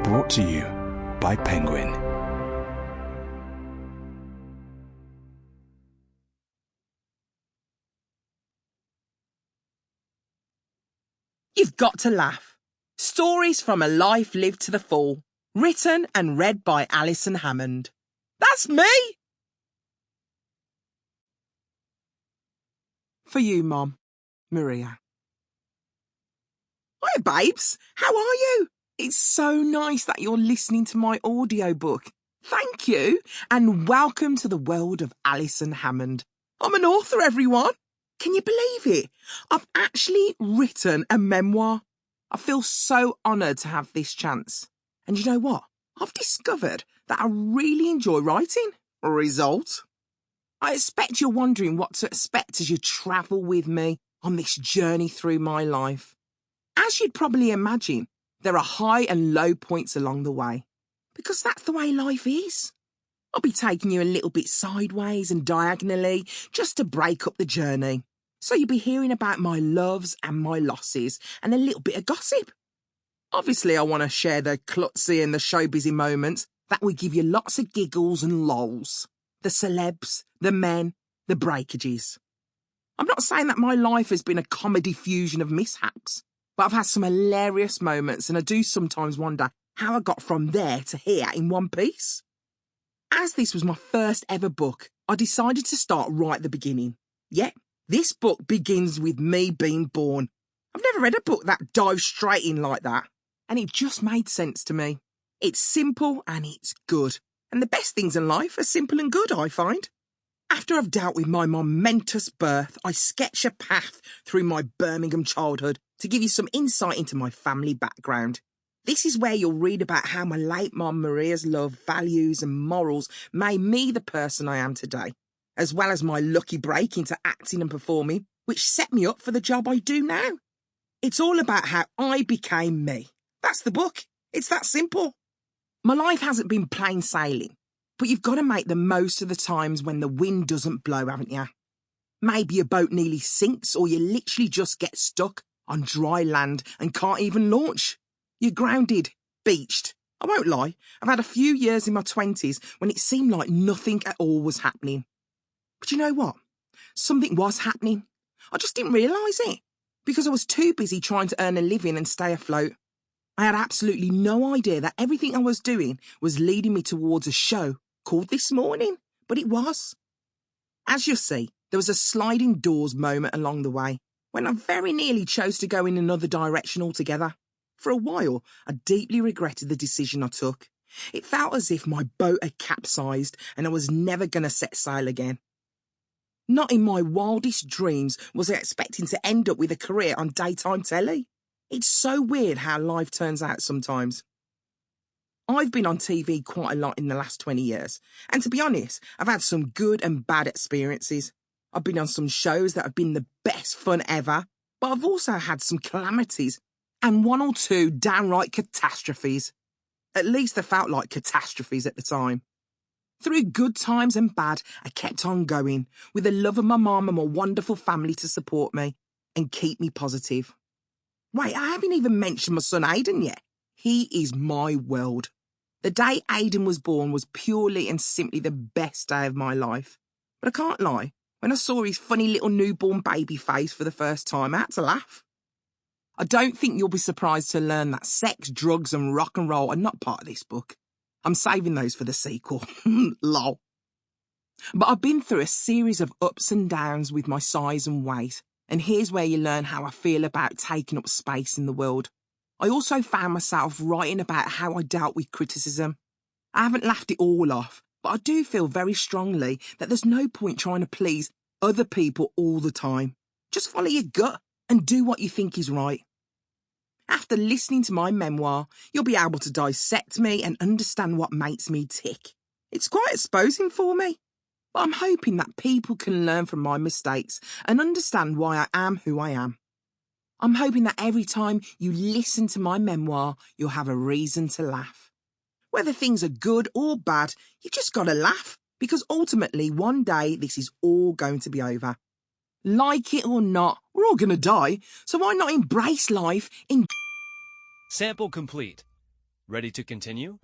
Brought to you by Penguin. You've got to laugh. Stories from a life lived to the full. Written and read by Alison Hammond. That's me! For you, Mom. Maria. Hi, babes. How are you? It's so nice that you're listening to my audiobook. Thank you, and welcome to the world of Alison Hammond. I'm an author, everyone. Can you believe it? I've actually written a memoir. I feel so honoured to have this chance. And you know what? I've discovered that I really enjoy writing. Result? I expect you're wondering what to expect as you travel with me on this journey through my life. As you'd probably imagine, there are high and low points along the way, because that's the way life is. I'll be taking you a little bit sideways and diagonally just to break up the journey. So you'll be hearing about my loves and my losses and a little bit of gossip. Obviously, I want to share the klutzy and the showbizy moments that will give you lots of giggles and lols. The celebs, the men, the breakages. I'm not saying that my life has been a comedy fusion of mishaps, but I've had some hilarious moments, and I do sometimes wonder how I got from there to here in one piece. As this was my first ever book, I decided to start right at the beginning. Yeah, this book begins with me being born. I've never read a book that dives straight in like that, and it just made sense to me. It's simple and it's good, and the best things in life are simple and good, I find. After I've dealt with my momentous birth, I sketch a path through my Birmingham childhood to give you some insight into my family background. This is where you'll read about how my late mum Maria's love, values and morals made me the person I am today, as well as my lucky break into acting and performing, which set me up for the job I do now. It's all about how I became me. That's the book. It's that simple. My life hasn't been plain sailing, but you've got to make the most of the times when the wind doesn't blow, haven't you? Maybe your boat nearly sinks, or you literally just get stuck on dry land and can't even launch. You're grounded, beached. I won't lie, I've had a few years in my 20s when it seemed like nothing at all was happening. But you know what? Something was happening. I just didn't realise it, because I was too busy trying to earn a living and stay afloat. I had absolutely no idea that everything I was doing was leading me towards a show called This Morning, but it was. As you'll see, there was a sliding doors moment along the way when I very nearly chose to go in another direction altogether. For a while, I deeply regretted the decision I took. It felt as if my boat had capsized and I was never going to set sail again. Not in my wildest dreams was I expecting to end up with a career on daytime telly. It's so weird how life turns out sometimes. I've been on TV quite a lot in the last 20 years, and to be honest, I've had some good and bad experiences. I've been on some shows that have been the best fun ever, but I've also had some calamities and one or two downright catastrophes. At least they felt like catastrophes at the time. Through good times and bad, I kept on going, with the love of my mum and my wonderful family to support me and keep me positive. Wait, I haven't even mentioned my son Aidan yet. He is my world. The day Aidan was born was purely and simply the best day of my life. But I can't lie, when I saw his funny little newborn baby face for the first time, I had to laugh. I don't think you'll be surprised to learn that sex, drugs and rock and roll are not part of this book. I'm saving those for the sequel. Lol. But I've been through a series of ups and downs with my size and weight, and here's where you learn how I feel about taking up space in the world. I also found myself writing about how I dealt with criticism. I haven't laughed it all off, but I do feel very strongly that there's no point trying to please other people all the time. Just follow your gut and do what you think is right. After listening to my memoir, you'll be able to dissect me and understand what makes me tick. It's quite exposing for me, but I'm hoping that people can learn from my mistakes and understand why I am who I am. I'm hoping that every time you listen to my memoir, you'll have a reason to laugh. Whether things are good or bad, you've just got to laugh, because ultimately one day this is all going to be over. Like it or not, we're all going to die, so why not embrace life in... Sample complete. Ready to continue?